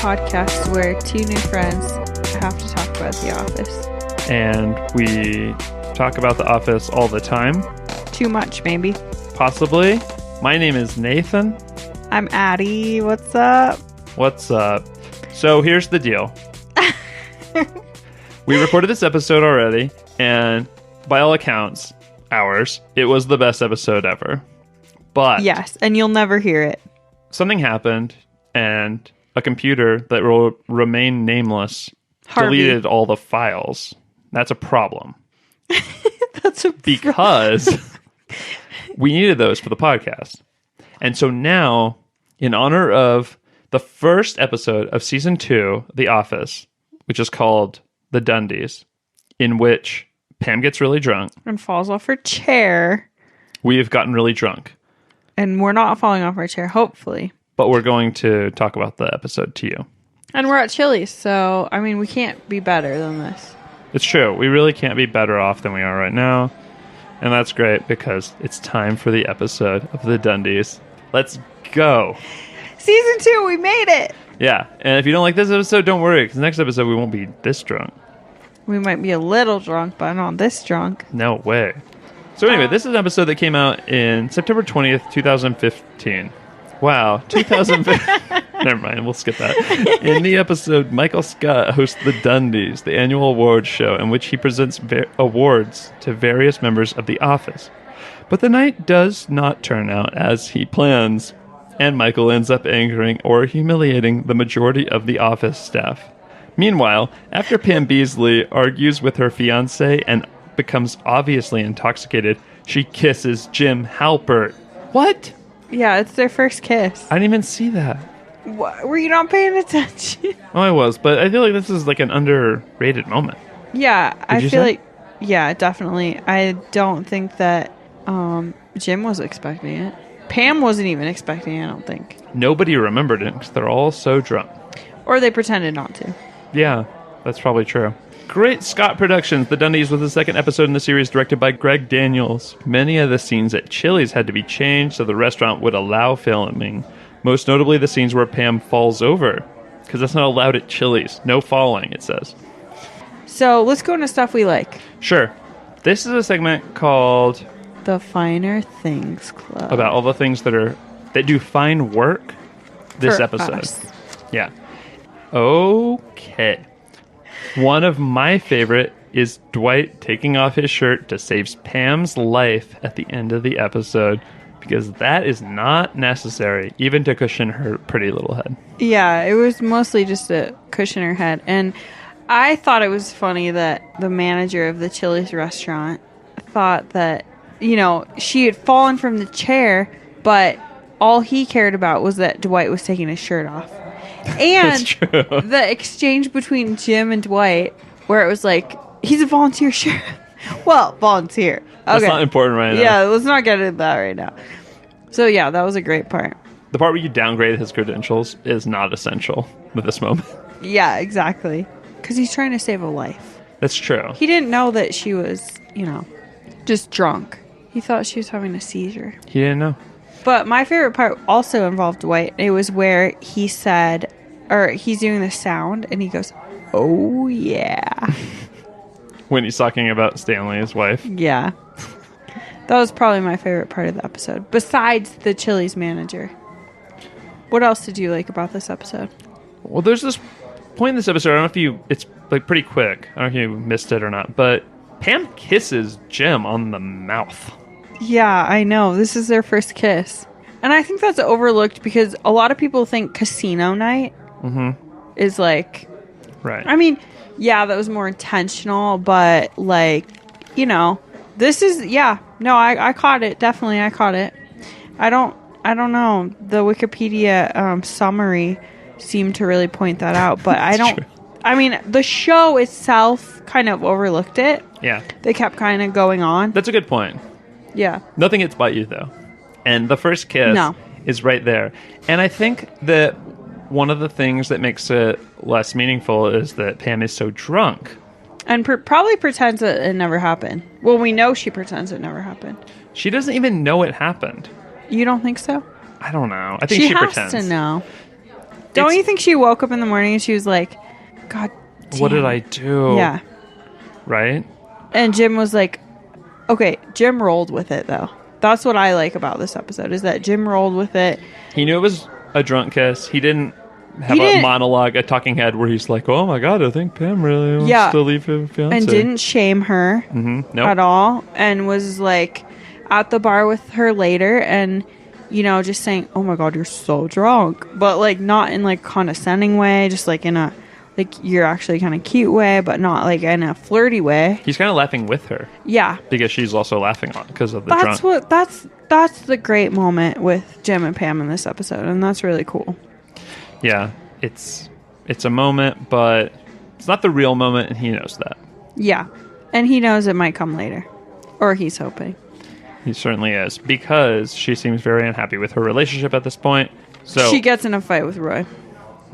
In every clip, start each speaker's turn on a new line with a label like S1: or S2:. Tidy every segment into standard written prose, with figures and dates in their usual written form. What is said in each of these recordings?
S1: podcast where two new friends have to talk about The Office.
S2: And we talk about The Office all the time.
S1: Too much, maybe.
S2: Possibly. My name is Nathan.
S1: I'm Addie. What's up?
S2: What's up? So here's the deal. We recorded this episode already, and by all accounts, ours, it was the best episode ever. But
S1: yes, and you'll never hear it.
S2: Something happened, and a computer that will remain nameless deleted all the files. That's a problem. Because we needed those for the podcast. And so now, in honor of the first episode of season 2, The Office, which is called The DUNDIES, in which Pam gets really drunk.
S1: And falls off her chair.
S2: We have gotten really drunk.
S1: And we're not falling off our chair, hopefully.
S2: But we're going to talk about the episode to you.
S1: And we're at Chili's, so, I mean, we can't be better than this.
S2: It's true. We really can't be better off than we are right now. And that's great because it's time for the episode of The DUNDIES. Let's go.
S1: Season 2, we made it.
S2: Yeah. And if you don't like this episode, don't worry, because next episode we won't be this drunk.
S1: We might be a little drunk, but not this drunk.
S2: No way. So anyway, this is an episode that came out in September 20th, 2015. Wow. 2015. Never mind. We'll skip that. In the episode, Michael Scott hosts the DUNDIES, the annual awards show in which he presents awards to various members of the office. But the night does not turn out as he plans, and Michael ends up angering or humiliating the majority of the office staff. Meanwhile, after Pam Beesly argues with her fiancé and becomes obviously intoxicated, she kisses Jim Halpert. What?
S1: Yeah, it's their first kiss.
S2: I didn't even see that.
S1: What? Were you not paying attention?
S2: Oh, I was, but I feel like this is like an underrated moment.
S1: Yeah, I
S2: you
S1: feel
S2: say?
S1: like, yeah, definitely. I don't think that Jim was expecting it. Pam wasn't even expecting it, I don't think.
S2: Nobody remembered it because they're all so drunk.
S1: Or they pretended not to.
S2: Yeah, that's probably true. Great Scott Productions. The DUNDIES was the second episode in the series directed by Greg Daniels. Many of the scenes at Chili's had to be changed so the restaurant would allow filming. Most notably the scenes where Pam falls over. Because that's not allowed at Chili's. No falling, it says.
S1: So let's go into stuff we like.
S2: Sure. This is a segment called
S1: The Finer Things Club.
S2: about all the things that do fine work this
S1: For
S2: episode.
S1: us.
S2: Yeah. Okay. One of my favorite is Dwight taking off his shirt to save Pam's life at the end of the episode, because that is not necessary, even to cushion her pretty little head.
S1: Yeah, it was mostly just to cushion her head. And I thought it was funny that the manager of the Chili's restaurant thought that, you know, she had fallen from the chair, but all he cared about was that Dwight was taking his shirt off. And the exchange between Jim and Dwight, where it was like, he's a volunteer sheriff. Well, volunteer. Okay.
S2: That's not important right now.
S1: Yeah, let's not get into that right now. So yeah, that was a great part.
S2: The part where you downgrade his credentials is not essential at this moment.
S1: Yeah, exactly. Because he's trying to save a life.
S2: That's true.
S1: He didn't know that she was, you know, just drunk. He thought she was having a seizure.
S2: He didn't know.
S1: But my favorite part also involved Dwight. It was where he said, or he's doing the sound, and he goes, "Oh, yeah."
S2: When he's talking about Stanley, his wife.
S1: Yeah. That was probably my favorite part of the episode, besides the Chili's manager. What else did you like about this episode?
S2: Well, there's this point in this episode, I don't know if you, it's like pretty quick. I don't know if you missed it or not, but Pam kisses Jim on the mouth.
S1: Yeah, I know. This is their first kiss. And I think that's overlooked because a lot of people think casino night is like...
S2: Right.
S1: I mean, yeah, that was more intentional, but like, you know, this is... Yeah, no, I caught it. Definitely, I caught it. I don't know. The Wikipedia summary seemed to really point that out, but I don't...
S2: True.
S1: I mean, the show itself kind of overlooked it.
S2: Yeah.
S1: They kept kind of going on.
S2: That's a good point.
S1: Yeah.
S2: Nothing gets by you, though. And the first kiss is right there. And I think that one of the things that makes it less meaningful is that Pam is so drunk.
S1: And probably pretends that it never happened. Well, we know she pretends it never happened.
S2: She doesn't even know it happened.
S1: You don't think so?
S2: I don't know. I think she pretends.
S1: She has to know. Don't you think she woke up in the morning and she was like, God damn.
S2: What did I do?
S1: Yeah.
S2: Right?
S1: And Jim was like, okay, Jim rolled with it, though. That's what I like about this episode, is that Jim rolled with it.
S2: He knew it was a drunk kiss. He didn't have a monologue, a talking head where he's like, oh my God, I think Pam really wants to leave her fiance.
S1: And didn't shame her at all. And was like at the bar with her later and, you know, just saying, oh my God, you're so drunk. But like not in like condescending way, just like in a, like you're actually kind of cute way, but not like in a flirty way.
S2: He's kind of laughing with her.
S1: Yeah.
S2: Because she's also laughing on because of the drunk.
S1: That's the great moment with Jim and Pam in this episode. And that's really cool.
S2: Yeah, it's a moment, but it's not the real moment, and he knows that.
S1: Yeah, and he knows it might come later. Or he's hoping.
S2: He certainly is, because she seems very unhappy with her relationship at this point. So
S1: she gets in a fight with Roy.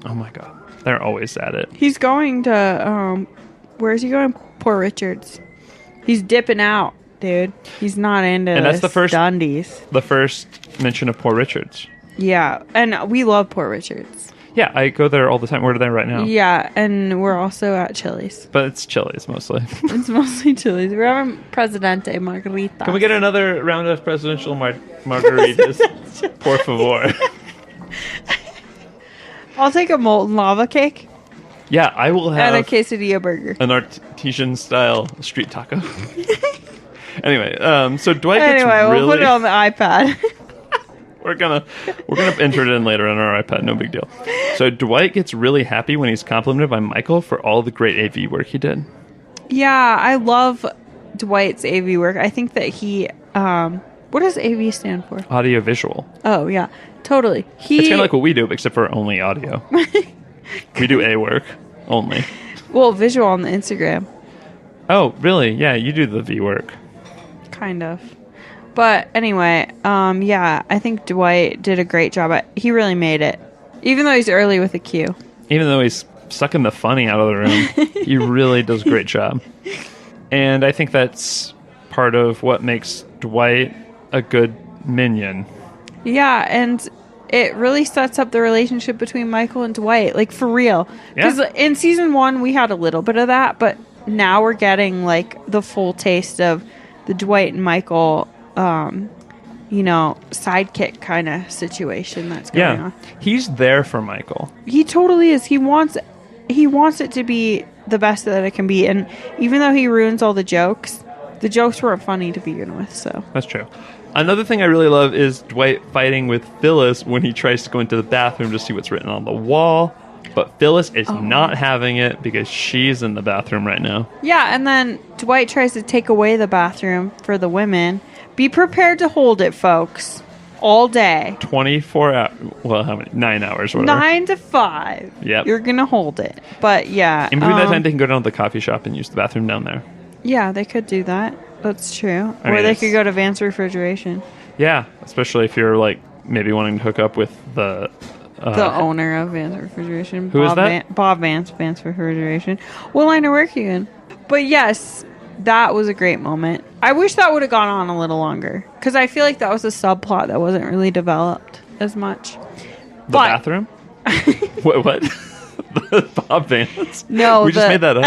S2: Oh my God, they're always at it.
S1: He's going to, where's he going? Poor Richards. He's dipping out, dude. He's not into
S2: and that's the first
S1: Dundies.
S2: The first mention of Poor Richards.
S1: Yeah, and we love Poor Richards.
S2: Yeah, I go there all the time. Where are they right now?
S1: Yeah, and we're also at Chili's.
S2: But it's Chili's mostly.
S1: It's mostly Chili's. We're having Presidente Margarita.
S2: Can we get another round of presidential margaritas? Por favor.
S1: I'll take a molten lava cake.
S2: Yeah, I will have...
S1: And a quesadilla burger.
S2: An artesian-style street taco. Anyway, so Dwight gets
S1: we'll put it on the iPad.
S2: We're gonna enter it in later on our iPad. No big deal. So Dwight gets really happy when he's complimented by Michael for all the great AV work he did. Yeah,
S1: I love Dwight's AV work. I think that he... what does AV stand for?
S2: Audio visual.
S1: Oh, yeah. Totally.
S2: It's kind of like what we do, except for only audio. We do A work only.
S1: Well, visual on the Instagram.
S2: Oh, really? Yeah, you do the V work.
S1: Kind of. But anyway, yeah, I think Dwight did a great job. He really made it. Even though he's early with a Q.
S2: Even though he's sucking the funny out of the room, he really does a great job. And I think that's part of what makes Dwight a good minion.
S1: Yeah, and it really sets up the relationship between Michael and Dwight, like for real. Because in season 1, we had a little bit of that, but now we're getting like the full taste of the Dwight and Michael sidekick kind of situation that's going on.
S2: He's there for Michael.
S1: He totally is. He wants it to be the best that it can be. And even though he ruins all the jokes weren't funny to begin with. So
S2: that's true. Another thing I really love is Dwight fighting with Phyllis when he tries to go into the bathroom to see what's written on the wall. But Phyllis is not having it because she's in the bathroom right now. Yeah, and then Dwight tries to take away the bathroom for the women. Be prepared to hold it, folks. All day. 24 hours. Well, how many? 9 hours, whatever. 9 to 5. Yep. You're going to hold it. But yeah. In between that time, they can go down to the coffee shop and use the bathroom down there. Yeah, they could do that. That's true. Or they could go to Vance Refrigeration. Yeah, especially if you're like maybe wanting to hook up with the owner of Vance Refrigeration. Who is that? Bob Vance, Vance Refrigeration. What line of work are you in? But yes, that was a great moment. I wish that would have gone on a little longer. Because I feel like that was a subplot that wasn't really developed as much. The bathroom? What? Bob Vance? No. We just made that up.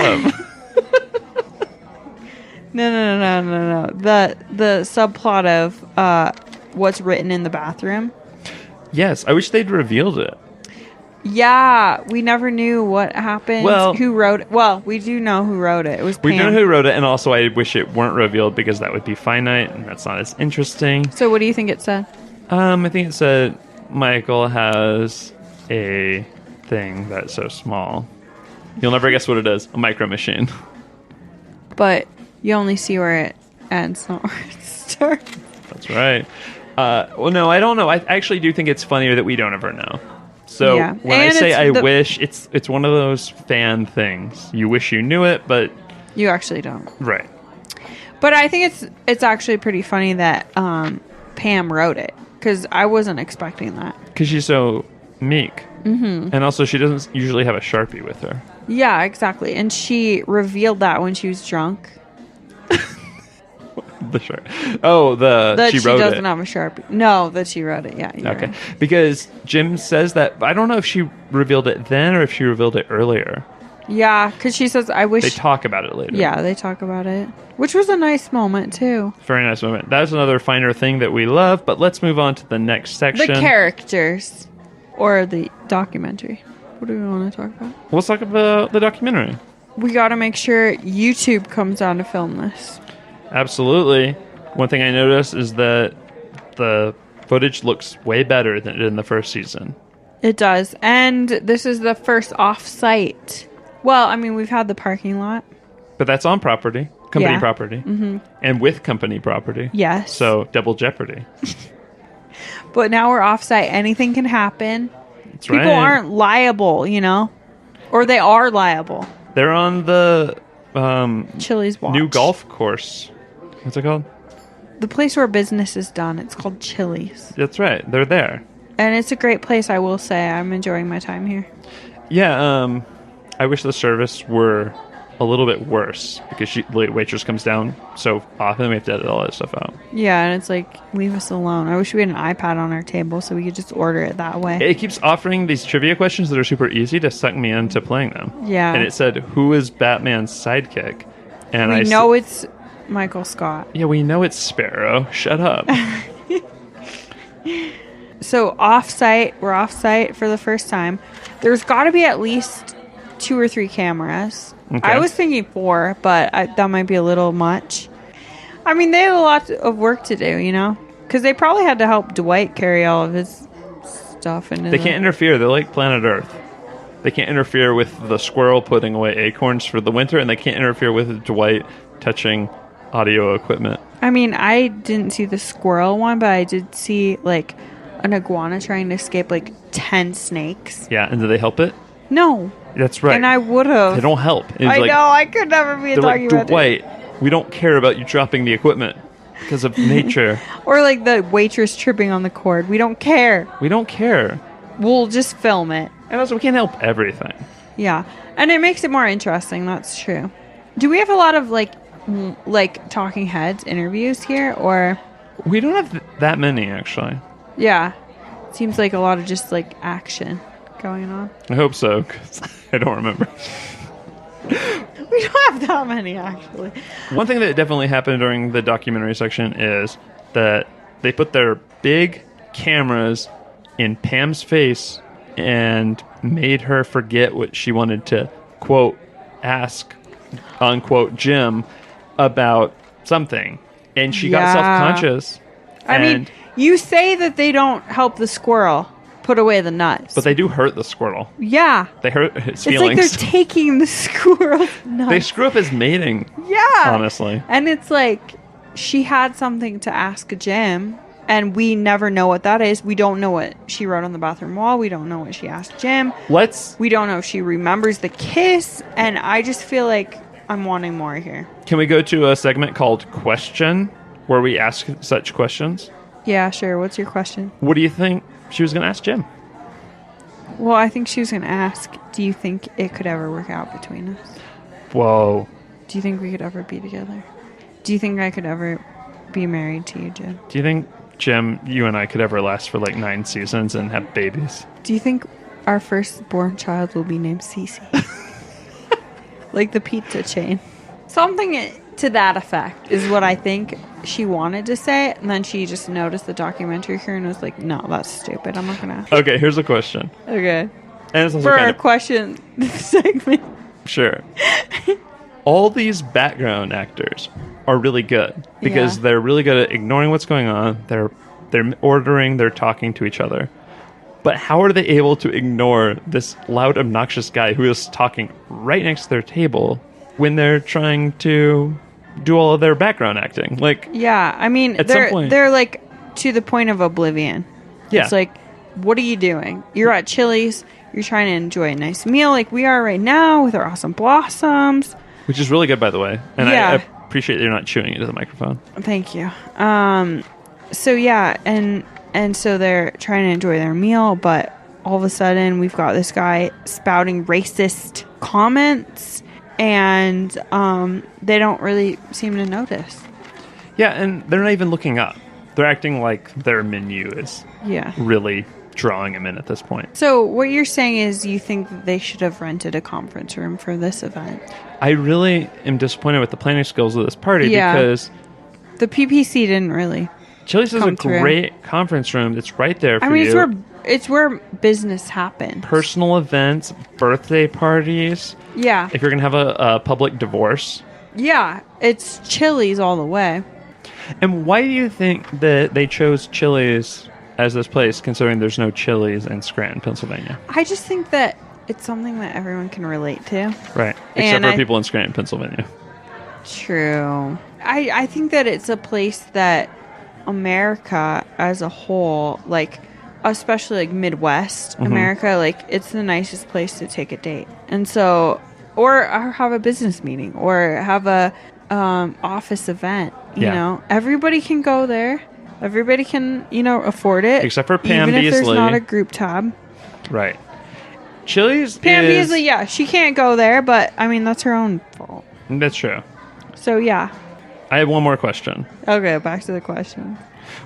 S2: No. The subplot of what's written in the bathroom. Yes, I wish they'd revealed it. Yeah, we never knew what happened. Well, who wrote it? Well, we do know who wrote it. It was Pam. We know who wrote it, and also I wish it weren't revealed because that would be finite, and that's not as interesting. So what do you think it said? I think it said Michael has a thing that's so small. You'll never guess what it is. A micro machine. But you only see where it ends, not where it starts. That's right. Well, no, I don't know. I actually do think it's funnier that we don't ever know. So when I say I wish, it's one of those fan things. You wish you knew it, but you actually don't. Right. But I think it's actually pretty funny that Pam wrote it because I wasn't expecting that. Because she's so meek. Mm-hmm. And also she doesn't usually have a Sharpie with her. Yeah, exactly. And she revealed that when she was drunk. The shirt. Oh,
S1: That
S2: she
S1: she
S2: wrote
S1: doesn't
S2: it.
S1: have a Sharpie. No, that she wrote it. Yeah. You're
S2: Okay,
S1: right.
S2: because Jim says that. I don't know if she revealed it then or if she revealed it earlier.
S1: Yeah, because she says, I wish.
S2: They talk about it later.
S1: Yeah, they talk about it. Which was a nice moment, too.
S2: Very nice moment. That's another finer thing that we love, but let's move on to the next section.
S1: The characters. Or the documentary. What do we want to talk about?
S2: Let's talk about the documentary.
S1: We got to make sure YouTube comes on to film this.
S2: Absolutely. One thing I noticed is that the footage looks way better than it did in the first season.
S1: It does. And this is the first off-site. Well, I mean, we've had the parking lot.
S2: But that's on property. Company
S1: Yeah.
S2: property. Mm-hmm. And with company property.
S1: Yes.
S2: So, double jeopardy.
S1: But now we're off-site. Anything can happen.
S2: That's
S1: People
S2: right.
S1: aren't liable, you know? Or they are liable.
S2: They're on the
S1: Chili's watch.
S2: new golf course. What's it called?
S1: The place where business is done. It's called Chili's.
S2: That's right. They're there.
S1: And it's a great place, I will say. I'm enjoying my time here.
S2: Yeah, I wish the service were a little bit worse because the waitress comes down so often we have to edit all that stuff out.
S1: Yeah, and it's like, leave us alone. I wish we had an iPad on our table so we could just order it that way.
S2: It keeps offering these trivia questions that are super easy to suck me into playing them.
S1: Yeah.
S2: And it said, who is Batman's sidekick? And
S1: We know it's Michael Scott.
S2: Yeah, we know it's Sparrow. Shut up.
S1: So off-site, we're off-site for the first time. There's got to be at least 2 or 3 cameras.
S2: Okay.
S1: I was thinking 4, but that might be a little much. I mean, they have a lot of work to do, you know? Because they probably had to help Dwight carry all of his stuff.
S2: They can't interfere. They're like planet Earth. They can't interfere with the squirrel putting away acorns for the winter, and they can't interfere with Dwight touching audio equipment.
S1: I mean, I didn't see the squirrel one, but I did see, like, an iguana trying to escape, like, 10 snakes.
S2: Yeah, and do they help it?
S1: No.
S2: That's right.
S1: And I would have.
S2: They don't help. It's
S1: I
S2: like,
S1: know, I could never be a
S2: they're like,
S1: documentary.
S2: Dwight, we don't care about you dropping the equipment because of nature.
S1: Or like the waitress tripping on the cord. We don't care.
S2: We don't care.
S1: We'll just film it.
S2: And also, we can't help everything.
S1: Yeah. And it makes it more interesting. That's true. Do we have a lot of like talking heads interviews here or?
S2: We don't have that many, actually.
S1: Yeah. Seems like a lot of just like action going on.
S2: I hope so, because I don't remember.
S1: We don't have that many, actually.
S2: One thing that definitely happened during the documentary section is that they put their big cameras in Pam's face and made her forget what she wanted to, quote, ask, unquote, Jim about something. And she got
S1: Yeah.
S2: self-conscious.
S1: I mean, you say that they don't help the squirrel put away the nuts.
S2: But they do hurt the squirrel.
S1: Yeah.
S2: They hurt his
S1: It's like
S2: feelings.
S1: they're taking the squirrel's nuts.
S2: They screw up his mating.
S1: Yeah.
S2: Honestly.
S1: And it's like she had something to ask Jim, and we never know what that is. We don't know what she wrote on the bathroom wall. We don't know what she asked Jim. We don't know if she remembers the kiss. And I just feel like I'm wanting more here.
S2: Can we go to a segment called Question, where we ask such questions?
S1: Yeah, sure. What's your question?
S2: What do you think she was going to ask Jim?
S1: Well, I think she was going to ask, do you think it could ever work out between us?
S2: Whoa.
S1: Do you think we could ever be together? Do you think I could ever be married to you, Jim?
S2: Do you think, Jim, you and I could ever last for like 9 seasons and have babies?
S1: Do you think our firstborn child will be named Cece? Like the pizza chain. Something to that effect is what I think she wanted to say. And then she just noticed the documentary here and was like, no, that's stupid. I'm not going to ask.
S2: Okay, here's a question.
S1: Okay.
S2: And it's also
S1: For
S2: kind
S1: our
S2: of...
S1: question segment.
S2: Sure. All these background actors are really good because they're really good at ignoring what's going on. They're ordering, they're talking to each other. But how are they able to ignore this loud, obnoxious guy who is talking right next to their table when they're trying to do all of their background acting? Like,
S1: yeah, I mean,
S2: at some point,
S1: they're like to the point of oblivion.
S2: Yeah.
S1: It's like, what are you doing? You're at Chili's. You're trying to enjoy a nice meal like we are right now with our awesome blossoms.
S2: Which is really good, by the way. And
S1: Yeah.
S2: I appreciate that you're not chewing into the microphone.
S1: Thank you. So yeah, and so they're trying to enjoy their meal, but all of a sudden we've got this guy spouting racist comments, and they don't really seem to notice.
S2: Yeah, and they're not even looking up. They're acting like their menu is
S1: Yeah.
S2: really drawing them in at this point.
S1: So what you're saying is you think that they should have rented a conference room for this event?
S2: I really am disappointed with the planning skills of this party because
S1: the PPC didn't really.
S2: Chili's is a
S1: come through.
S2: great conference room that's right there for
S1: I
S2: you.
S1: mean, it's where business happens.
S2: Personal events, birthday parties.
S1: Yeah.
S2: If you're going to have a public divorce.
S1: Yeah, it's Chili's all the way.
S2: And why do you think that they chose Chili's as this place, considering there's no Chili's in Scranton, Pennsylvania?
S1: I just think that it's something that everyone can relate to.
S2: Right. Except for people in Scranton, Pennsylvania.
S1: True. I think that it's a place that America as a whole, like, especially like Midwest America, like, it's the nicest place to take a date. And so, or have a business meeting or have a office event, you know, everybody can go there. Everybody can, afford it.
S2: Except for Pam
S1: even
S2: Beasley.
S1: If there's not a group tab.
S2: Right. Chili's
S1: Pam Beasley, yeah, she can't go there, but I mean, that's her own fault.
S2: That's true.
S1: So, yeah.
S2: I have one more question.
S1: Okay, back to the question.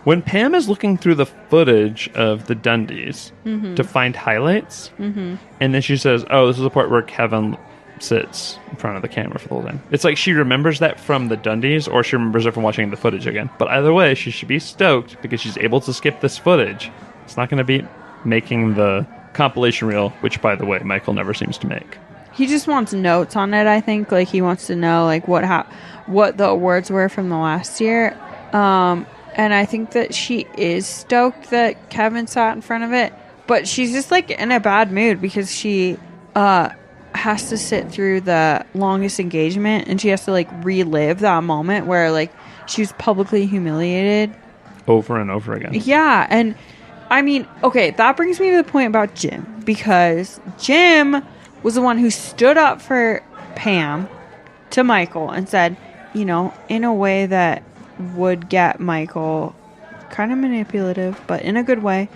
S2: When Pam is looking through the footage of the Dundies to find highlights, and then she says, oh, this is the part where Kevin sits in front of the camera for the whole time. It's like she remembers that from the Dundies, or she remembers it from watching the footage again. But either way, she should be stoked because she's able to skip this footage. It's not going to be making the compilation reel, which, by the way, Michael never seems to make.
S1: He just wants notes on it, I think. Like, he wants to know, like, what the awards were from the last year. And I think that she is stoked that Kevin sat in front of it. But she's just, like, in a bad mood because she has to sit through the longest engagement. And she has to, like, relive that moment where, like, she was publicly humiliated.
S2: Over and over again.
S1: Yeah. And, I mean, okay, that brings me to the point about Jim. Because Jim was the one who stood up for Pam to Michael and said, in a way that would get Michael kind of manipulative, but in a good way,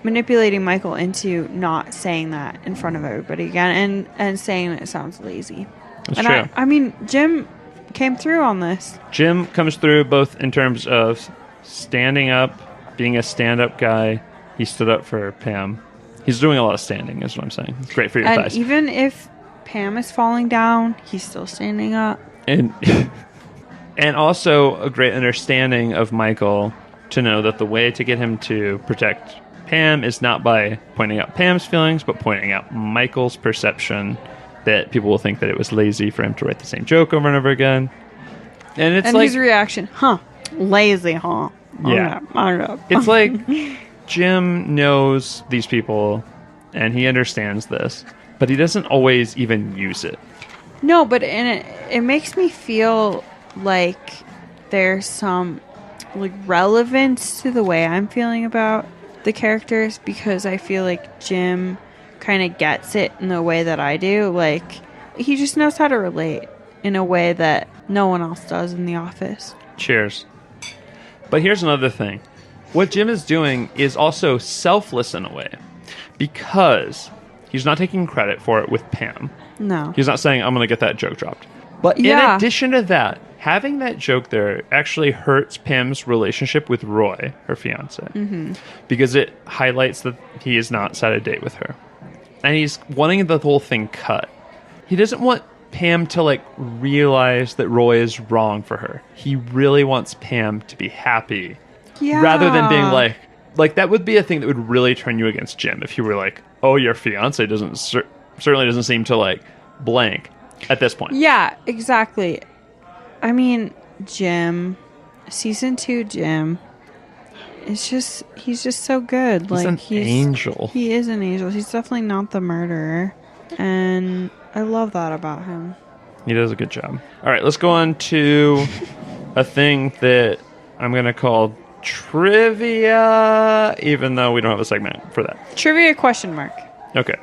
S1: manipulating Michael into not saying that in front of everybody again and saying that it sounds lazy.
S2: That's
S1: and
S2: true.
S1: I mean, Jim came through on this.
S2: Jim comes through both in terms of standing up, being a stand-up guy. He stood up for Pam. He's doing a lot of standing, is what I'm saying. It's great for your thighs.
S1: Even if Pam is falling down, he's still standing up.
S2: And also a great understanding of Michael to know that the way to get him to protect Pam is not by pointing out Pam's feelings, but pointing out Michael's perception that people will think that it was lazy for him to write the same joke over and over again. And it's like
S1: his reaction, lazy, huh?
S2: Yeah. It's like Jim knows these people and he understands this, but he doesn't always even use it.
S1: No, but it makes me feel like there's some like relevance to the way I'm feeling about the characters, because I feel like Jim kind of gets it in the way that I do. Like, he just knows how to relate in a way that no one else does in the office.
S2: Cheers. But here's another thing. What Jim is doing is also selfless in a way, because he's not taking credit for it with Pam.
S1: No.
S2: He's not saying, I'm going to get that joke dropped. But in addition to that, having that joke there actually hurts Pam's relationship with Roy, her fiance, because it highlights that he is not set a date with her. And he's wanting the whole thing cut. He doesn't want Pam to, like, realize that Roy is wrong for her. He really wants Pam to be happy.
S1: Yeah.
S2: Rather than being like that would be a thing that would really turn you against Jim if you were like, oh, your fiance certainly doesn't seem to, like, blank at this point.
S1: Yeah, exactly. I mean, Jim, season 2 Jim, he's just so good.
S2: He's an angel.
S1: He is an angel. He's definitely not the murderer. And I love that about him.
S2: He does a good job. All right, let's go on to a thing that I'm going to call trivia, even though we don't have a segment for that.
S1: Trivia question mark.
S2: Okay.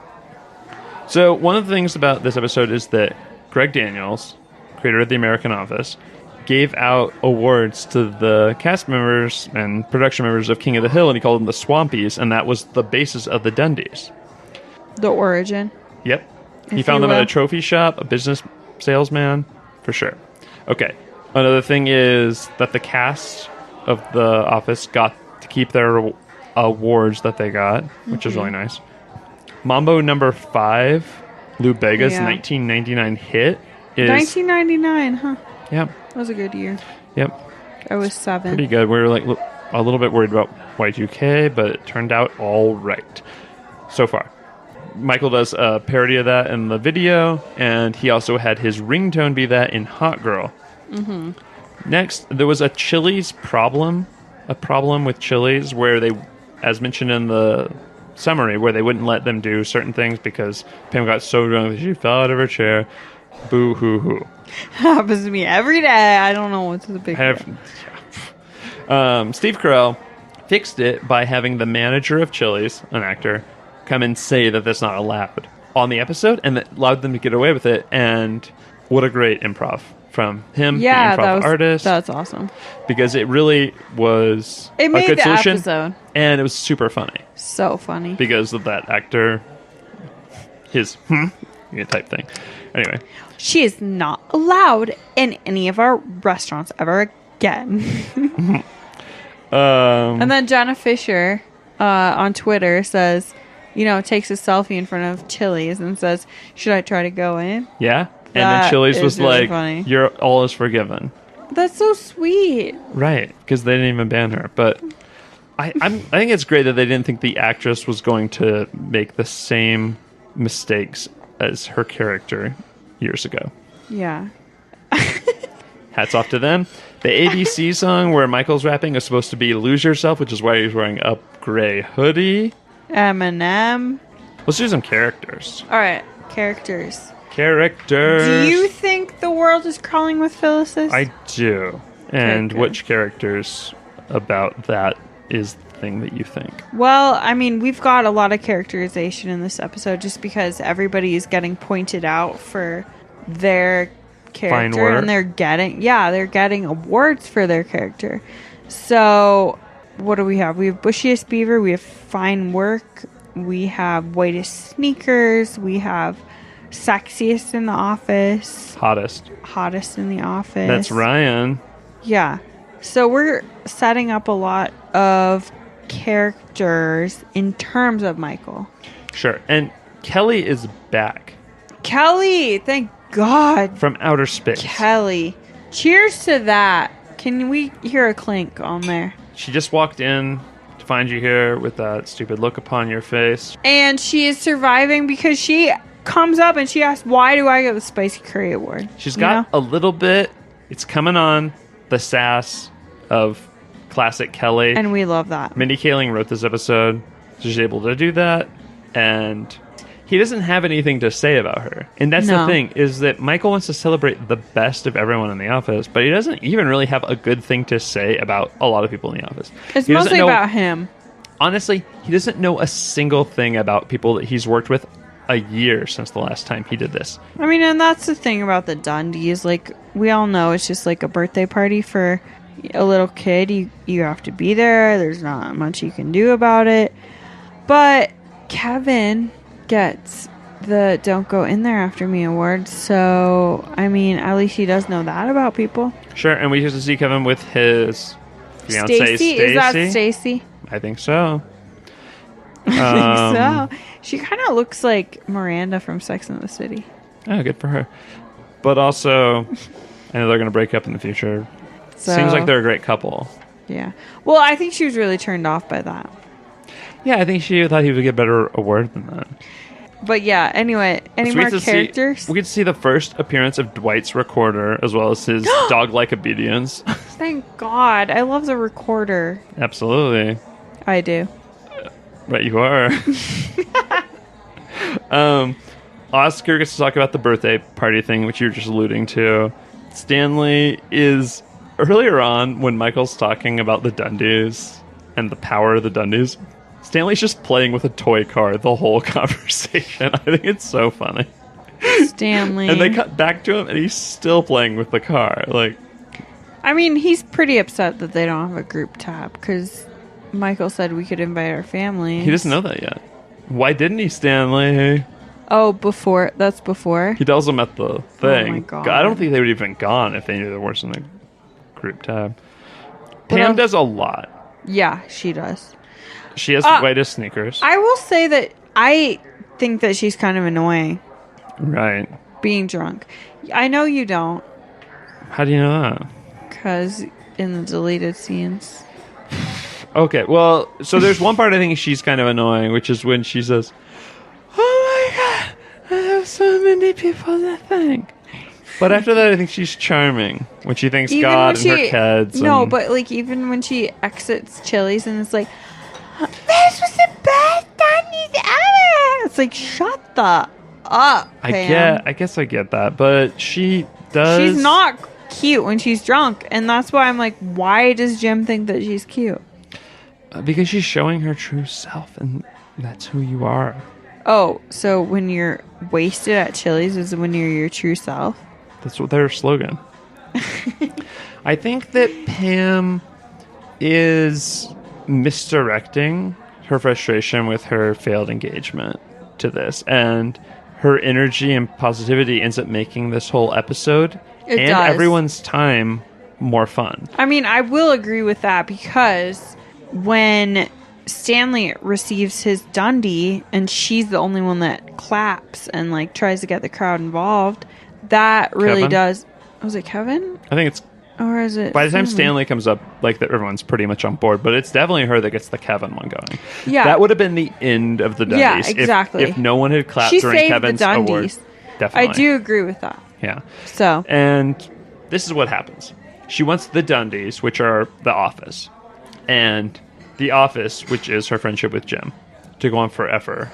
S2: So one of the things about this episode is that Greg Daniels, creator of The American Office, gave out awards to the cast members and production members of King of the Hill, and he called them the Swampies, and that was the basis of the Dundies.
S1: The origin.
S2: Yep. He found them at a trophy shop, a business salesman, for sure. Okay. Another thing is that the cast of The Office got to keep their awards that they got, which is really nice. Mambo number 5, Lou Bega's 1999 hit is...
S1: 1999, huh?
S2: Yeah.
S1: That was a good year.
S2: Yep.
S1: I was 7.
S2: Pretty good. We were like a little bit worried about Y2K, but it turned out all right so far. Michael does a parody of that in the video, and he also had his ringtone be that in Hot Girl. Mm-hmm. Next, there was a problem with Chili's where they, as mentioned in the summary, where they wouldn't let them do certain things because Pam got so drunk that she fell out of her chair. Boo hoo hoo.
S1: Happens to me every day. I don't know what's the big deal.
S2: Steve Carell fixed it by having the manager of Chili's, an actor, come and say that that's not allowed on the episode, and that allowed them to get away with it. And what a great improv from him, the improv artist.
S1: That's awesome.
S2: Because it really was
S1: a good solution,
S2: episode. And it was super funny.
S1: So funny.
S2: Because of that actor, his type thing. Anyway.
S1: She is not allowed in any of our restaurants ever again. And then Jenna Fisher on Twitter says, takes a selfie in front of Chili's and says, should I try to go in?
S2: Yeah. And then Chili's was
S1: really
S2: like,
S1: funny.
S2: all is forgiven.
S1: That's so sweet.
S2: Right. Because they didn't even ban her. But I think it's great that they didn't think the actress was going to make the same mistakes as her character years ago.
S1: Yeah.
S2: Hats off to them. The ABC song where Michael's rapping is supposed to be Lose Yourself, which is why he's wearing a gray hoodie.
S1: Eminem.
S2: Let's do some characters.
S1: All right. Characters.
S2: Do
S1: you think the world is crawling with Phyllis?
S2: I do. And which characters about that is the thing that you think?
S1: Well, I mean, we've got a lot of characterization in this episode just because everybody is getting pointed out for their character.
S2: Fine work.
S1: And they're getting awards for their character. So, what do we have? We have Bushiest Beaver, we have Fine Work, we have Whitest Sneakers, we have Sexiest in the Office. Hottest in the Office.
S2: That's Ryan.
S1: Yeah. So we're setting up a lot of characters in terms of Michael.
S2: Sure. And Kelly is back.
S1: Kelly! Thank God.
S2: From outer space.
S1: Kelly. Cheers to that. Can we hear a clink on there?
S2: She just walked in to find you here with that stupid look upon your face.
S1: And she is surviving because she comes up and she asks, why do I get the Spicy Curry Award?
S2: She's got a little bit, it's coming on, the sass of classic Kelly.
S1: And we love that.
S2: Mindy Kaling wrote this episode, so she's able to do that. And he doesn't have anything to say about her. And that's the thing, is that Michael wants to celebrate the best of everyone in the office, but he doesn't even really have a good thing to say about a lot of people in the office.
S1: It's mostly about him.
S2: Honestly, he doesn't know a single thing about people that he's worked with a year since the last time he did this.
S1: I mean, and that's the thing about the Dundies. Like, we all know it's just like a birthday party for a little kid. You have to be there. There's not much you can do about it. But Kevin gets the Don't Go In There After Me award. So, I mean, at least he does know that about people.
S2: Sure, and we used to see Kevin with his fiancée, Stacey.
S1: Is that Stacey?
S2: I think so.
S1: I think so. She kind of looks like Miranda from Sex and the City.
S2: Oh, good for her. But also, I know they're going to break up in the future. So, seems like they're a great couple.
S1: Yeah. Well, I think she was really turned off by that.
S2: Yeah, I think she thought he would get a better award than that.
S1: But yeah, anyway, any more characters?
S2: We get to see the first appearance of Dwight's recorder, as well as his dog-like obedience.
S1: Thank God. I love the recorder.
S2: Absolutely.
S1: I do.
S2: Right, you are. Oscar gets to talk about the birthday party thing, which you're just alluding to. Stanley is earlier on when Michael's talking about the Dundies and the power of the Dundies. Stanley's just playing with a toy car the whole conversation. I think it's so funny.
S1: Stanley.
S2: And they cut back to him, and he's still playing with the car. Like,
S1: I mean, he's pretty upset that they don't have a group tab because Michael said we could invite our family.
S2: He doesn't know that yet. Why didn't he, Stanley?
S1: Oh, before. That's before?
S2: He tells them at the thing.
S1: Oh, my God.
S2: I don't think they would have even gone if they knew there wasn't a group tab.
S1: What
S2: Pam
S1: else?
S2: does a lot.
S1: Yeah, she does.
S2: She has the whitest sneakers.
S1: I will say that I think that she's kind of annoying
S2: Right.
S1: being drunk. I know you don't,
S2: How do you know that?
S1: because in the deleted scenes.
S2: Okay, well, so there's one part I think she's kind of annoying, which is when she says, "Oh my god, I have so many people to thank." But after that, I think she's charming when she thanks God and her kids.
S1: No,
S2: and-
S1: but like even when she exits Chili's and it's like, "This was the best Dundies ever." It's like, shut the up, Pam.
S2: I guess I get that, but she does.
S1: She's not cute when she's drunk, and that's why I'm like, why does Jim think that she's cute?
S2: Because she's showing her true self, and that's who you are.
S1: Oh, so when you're wasted at Chili's is when you're your true self?
S2: That's what their slogan. I think that Pam is misdirecting her frustration with her failed engagement to this, and her energy and positivity ends up making this whole episode
S1: It
S2: and
S1: does.
S2: everyone's time more fun.
S1: I mean, I will agree with that, because when Stanley receives his Dundie and she's the only one that claps and like tries to get the crowd involved, that really
S2: Kevin?
S1: does. Was it Kevin?
S2: I think it's
S1: Or is it
S2: by the time
S1: Stanley?
S2: Stanley comes up, like that everyone's pretty much on board, but it's definitely her that gets the Kevin one going.
S1: Yeah.
S2: That would have been the end of the Dundies.
S1: Yeah,
S2: if-
S1: exactly.
S2: If no one had clapped
S1: She
S2: during
S1: saved
S2: Kevin's
S1: the Dundies.
S2: award. Definitely.
S1: I do agree with that.
S2: Yeah.
S1: So,
S2: And this is what happens. She wants the Dundies, which are the office, and the office, which is her friendship with Jim, to go on forever,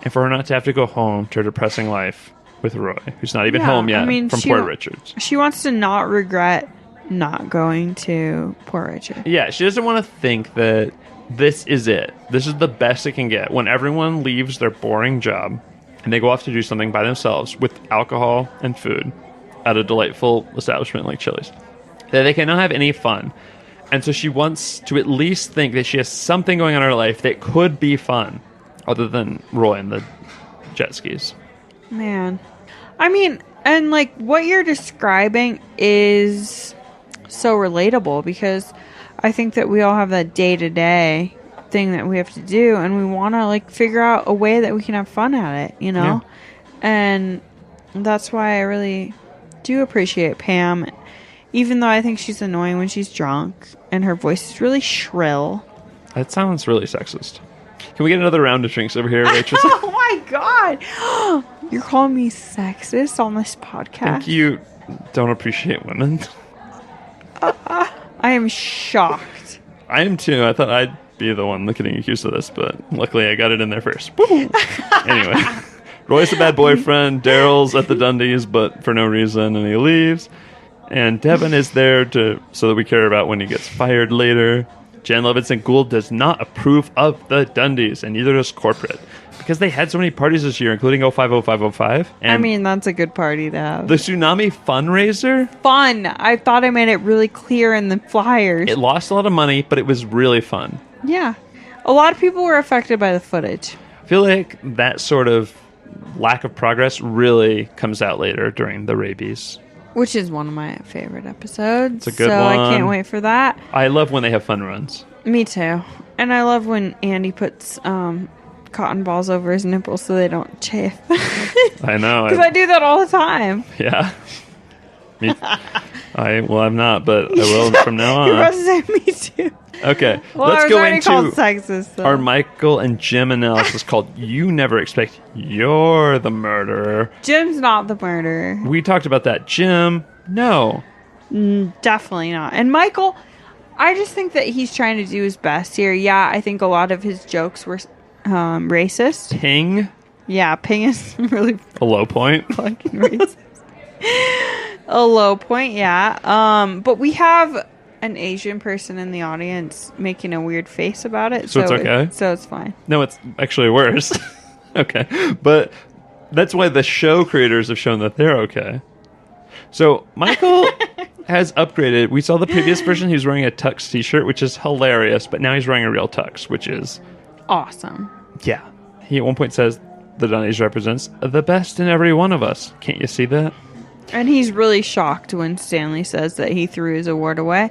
S2: and for her not to have to go home to her depressing life with Roy, who's not even
S1: Yeah,
S2: home yet
S1: I mean,
S2: from
S1: she
S2: Port
S1: wa-
S2: Richards.
S1: she wants to not regret not going to Port Richard.
S2: Yeah, she doesn't want to think that this is it. This is the best it can get. When everyone leaves their boring job and they go off to do something by themselves with alcohol and food at a delightful establishment like Chili's, that they cannot have any fun. And so she wants to at least think that she has something going on in her life that could be fun other than Roy and the jet skis.
S1: Man. I mean, and like what you're describing is so relatable, because I think that we all have that day-to-day thing that we have to do, and we want to like figure out a way that we can have fun at it, you know? And that's why I really do appreciate Pam, even though I think she's annoying when she's drunk and her voice is really shrill.
S2: That sounds really sexist. Can we get another round of drinks over here, waitress?
S1: Oh my god! You're calling me sexist on this podcast?
S2: Think you don't appreciate women?
S1: I am shocked.
S2: I am too. I thought I'd be the one getting accused of this, but luckily I got it in there first. Woo! Anyway, Roy's a bad boyfriend. Daryl's at the Dundies, but for no reason, and he leaves. And Devin is there so that we care about when he gets fired later. Jen Levinson Gould does not approve of the Dundies, and neither does corporate, because they had so many parties this year, including 050505. And
S1: I mean, that's a good party to have.
S2: the Tsunami fundraiser,
S1: Fun. I thought I made it really clear in the flyers.
S2: it lost a lot of money, but it was really fun.
S1: Yeah. A lot of people were affected by the footage.
S2: I feel like that sort of lack of progress really comes out later during the rabies.
S1: Which is one of my favorite episodes.
S2: It's a good
S1: so I
S2: one.
S1: can't wait for that.
S2: I love when they have fun runs.
S1: Me too. And I love when Andy puts cotton balls over his nipples so they don't chafe.
S2: I know.
S1: Because I do that all the time.
S2: Yeah. I'm not, but I will from now
S1: You're about
S2: on.
S1: to say me too.
S2: Okay,
S1: Well, I
S2: let's
S1: was
S2: go
S1: already called
S2: into
S1: sexist, though.
S2: our Michael and Jim analysis called "You Never Expect You're the Murderer."
S1: Jim's not the murderer.
S2: We talked about that. Jim, no.
S1: Definitely not. And Michael, I just think that he's trying to do his best here. Yeah, I think a lot of his jokes were racist.
S2: Ping,
S1: Yeah, Ping is really
S2: a low point.
S1: fucking racist. A low point, yeah. But we have an Asian person in the audience making a weird face about it.
S2: So it's okay?
S1: So it's fine.
S2: No, it's actually worse. Okay. But that's why the show creators have shown that they're okay. So Michael has upgraded. We saw the previous version. He was wearing a tux t-shirt, which is hilarious. But now he's wearing a real tux, which is...
S1: Awesome.
S2: Yeah. He at one point says, the Dundies represents the best in every one of us. Can't you see that?
S1: And he's really shocked when Stanley says that he threw his award away.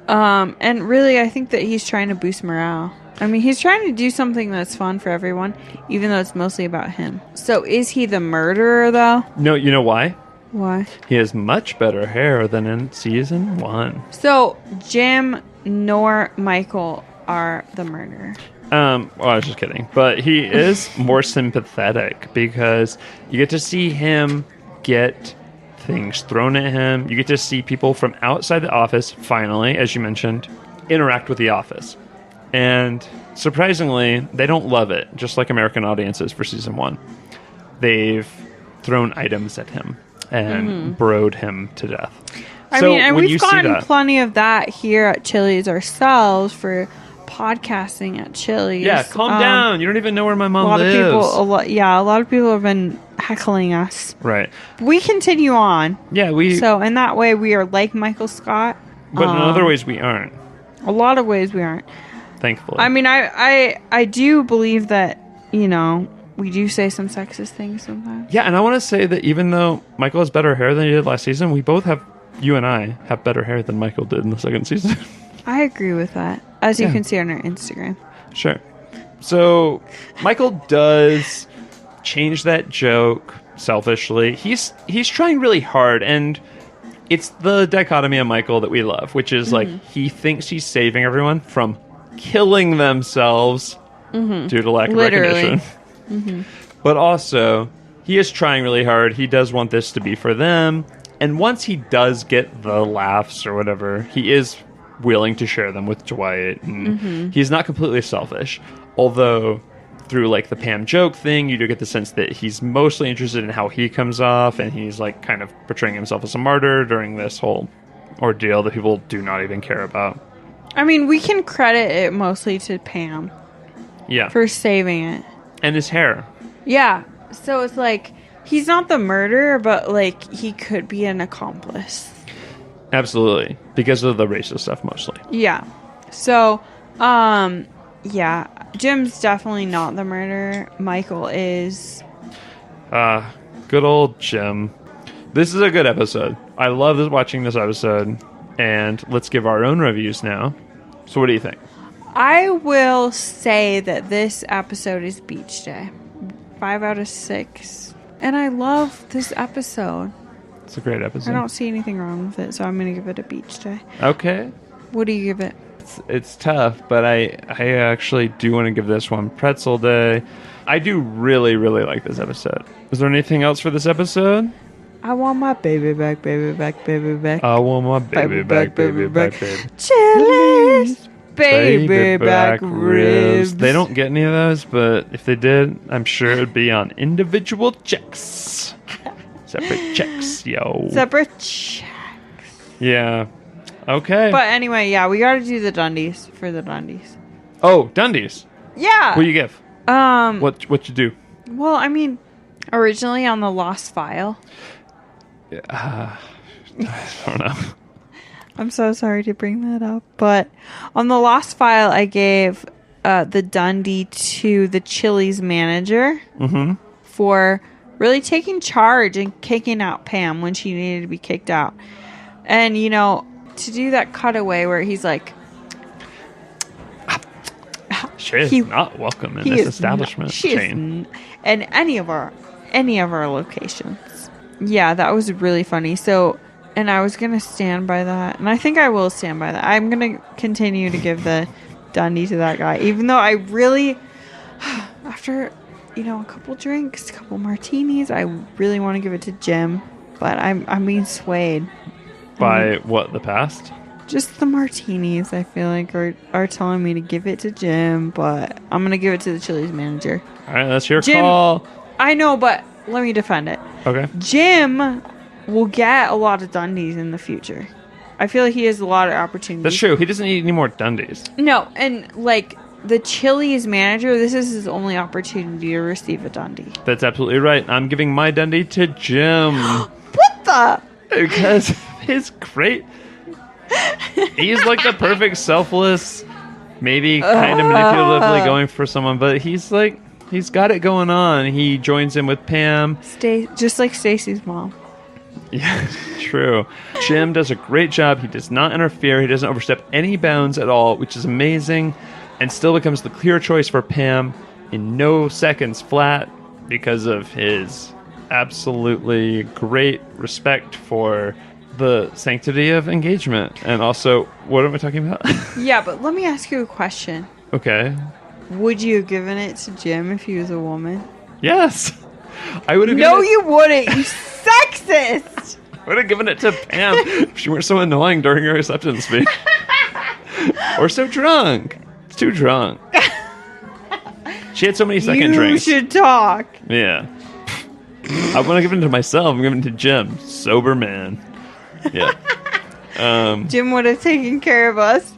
S1: And really, I think that he's trying to boost morale. I mean, he's trying to do something that's fun for everyone, even though it's mostly about him. So is he the murderer, though?
S2: No, you know why?
S1: Why?
S2: He has much better hair than in season 1.
S1: So Jim nor Michael are the murderer.
S2: Well, I was just kidding. But he is more sympathetic because you get to see him get things thrown at him. You get to see people from outside the office, finally, as you mentioned, interact with the office. And surprisingly, they don't love it, just like American audiences for season 1. They've thrown items at him and broed him to death.
S1: I mean, and we've gotten plenty of that here at Chili's ourselves for podcasting at Chili's.
S2: Yeah, calm down. You don't even know where my mom lives.
S1: A lot of people have been heckling us.
S2: Right.
S1: We continue on.
S2: Yeah,
S1: So in that way, we are like Michael Scott.
S2: But in other ways, we aren't.
S1: A lot of ways, we aren't.
S2: Thankfully.
S1: I mean, I do believe that, you know, we do say some sexist things sometimes.
S2: Yeah, and I want to say that even though Michael has better hair than he did last season, you and I have better hair than Michael did in the second season.
S1: I agree with that, as you can see on our Instagram.
S2: Sure. So Michael does change that joke selfishly. He's trying really hard, and it's the dichotomy of Michael that we love, which is like he thinks he's saving everyone from killing themselves due to lack of recognition. But also, he is trying really hard. He does want this to be for them. And once he does get the laughs or whatever, he is willing to share them with Dwight. And he's not completely selfish. Although, through like the Pam joke thing, you do get the sense that he's mostly interested in how he comes off. And he's like kind of portraying himself as a martyr during this whole ordeal that people do not even care about.
S1: I mean, we can credit it mostly to Pam.
S2: Yeah.
S1: For saving it.
S2: And his hair.
S1: Yeah. So it's like, he's not the murderer, but like, he could be an accomplice.
S2: Absolutely. Because of the racist stuff mostly.
S1: Yeah. So, yeah. Jim's definitely not the murderer. Michael is.
S2: Good old Jim. This is a good episode. I love watching this episode. And let's give our own reviews now. So what do you think?
S1: I will say that this episode is Beach Day. 5 out of 6. And I love this episode.
S2: It's a great episode.
S1: I don't see anything wrong with it, so I'm going to give it a Beach Day.
S2: Okay.
S1: What do you give it?
S2: It's tough, but I actually do want to give this one Pretzel Day. I do really, really like this episode. Is there anything else for this episode?
S1: I want my baby back, baby back, baby back.
S2: I want my baby back, baby back, baby.
S1: Chili's baby back ribs.
S2: They don't get any of those, but if they did, I'm sure it'd be on individual checks. Separate checks, yo.
S1: Separate checks.
S2: Yeah. Okay.
S1: But anyway, yeah, we gotta do the Dundies for the Dundies.
S2: Oh, Dundies.
S1: Yeah.
S2: What do you give? What you do?
S1: Well, I mean, originally on the Lost File.
S2: I don't know.
S1: I'm so sorry to bring that up, but on the Lost File, I gave the Dundie to the Chili's manager for really taking charge and kicking out Pam when she needed to be kicked out. And, you know, to do that cutaway where he's like...
S2: She is not welcome in this establishment chain.
S1: And any of our locations. Yeah, that was really funny. So, and I was going to stand by that. And I think I will stand by that. I'm going to continue to give the Dundie to that guy. Even though I really, after, you know, a couple drinks, a couple martinis, I really want to give it to Jim. But I'm being swayed.
S2: By what, the past?
S1: Just the martinis, I feel like, are telling me to give it to Jim. But I'm going to give it to the Chili's manager.
S2: All right, that's your call.
S1: I know, but let me defend it.
S2: Okay.
S1: Jim will get a lot of Dundies in the future. I feel like he has a lot of opportunities.
S2: That's true. He doesn't need any more Dundies.
S1: No, and like the Chili's manager, this is his only opportunity to receive a Dundie.
S2: That's absolutely right. I'm giving my Dundie to Jim.
S1: What the?
S2: Because he's great. He's like the perfect selfless, maybe kind of manipulatively going for someone, but he's like, he's got it going on. He joins in with Pam.
S1: Just like Stacy's mom.
S2: Yeah, true. Jim does a great job. He does not interfere. He doesn't overstep any bounds at all, which is amazing, and still becomes the clear choice for Pam in no seconds flat because of his absolutely great respect for the sanctity of engagement. And also, what am I talking about?
S1: Yeah, but let me ask you a question.
S2: Okay.
S1: Would you have given it to Jim if he was a woman?
S2: Yes. I would have
S1: No, you wouldn't, you sexist!
S2: I would have given it to Pam if she weren't so annoying during her acceptance speech. Or so drunk. It's too drunk. She had so many second drinks.
S1: You should talk.
S2: Yeah. I want to give it to myself. I'm giving it to Jim. Sober man. Yeah.
S1: Jim would have taken care of us.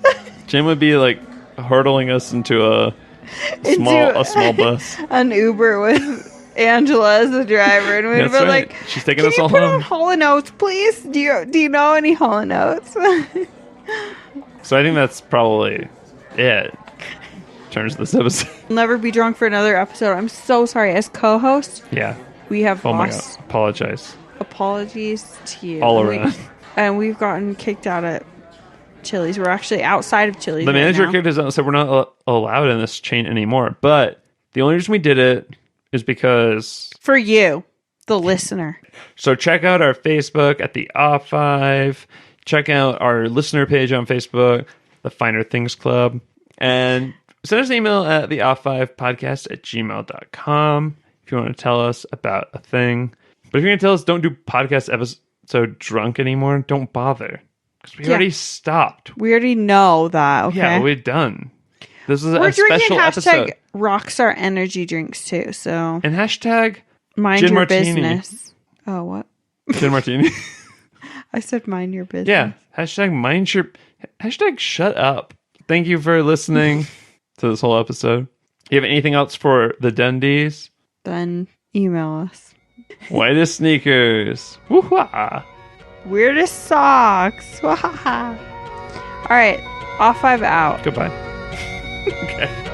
S2: Jim would be like hurtling us into a small bus.
S1: An Uber with Angela as the driver, and we'd
S2: That's
S1: be
S2: right.
S1: like,
S2: She's taking
S1: "Can
S2: us
S1: you
S2: all
S1: put
S2: home."
S1: on Hall & Oates, please? Do you know any Hall & Oates?"
S2: So I think that's probably it. In terms of this episode.
S1: I'll never be drunk for another episode. I'm so sorry. As co-host,
S2: Yeah.
S1: we have
S2: Oh my god.
S1: lost.
S2: Apologize.
S1: Apologies to you.
S2: All around.
S1: And we've gotten kicked out at Chili's. We're actually outside of Chili's.
S2: The
S1: right
S2: manager
S1: now.
S2: kicked us out and said we're not allowed in this chain anymore. But the only reason we did it is because...
S1: For you, the listener.
S2: So check out our Facebook at the Offive. Check out our listener page on Facebook, the Finer Things Club. And send us an email at the offivepodcast@gmail.com if you want to tell us about a thing. But if you're going to tell us don't do podcast episode drunk anymore, don't bother. Because we already stopped.
S1: We already know that, okay?
S2: Yeah, we're done. This is
S1: We're
S2: a
S1: drinking
S2: special episode.
S1: Rockstar energy drinks too, so
S2: And hashtag
S1: mind
S2: Gin
S1: your
S2: Martini.
S1: business. Oh, what?
S2: Gin Martini.
S1: I said mind your business.
S2: Yeah. Hashtag shut up. Thank you for listening to this whole episode. You have anything else for the Dundies?
S1: Then email us.
S2: Whitest sneakers. Woo-ha.
S1: Weirdest socks. All right. Offive out.
S2: Goodbye. Okay.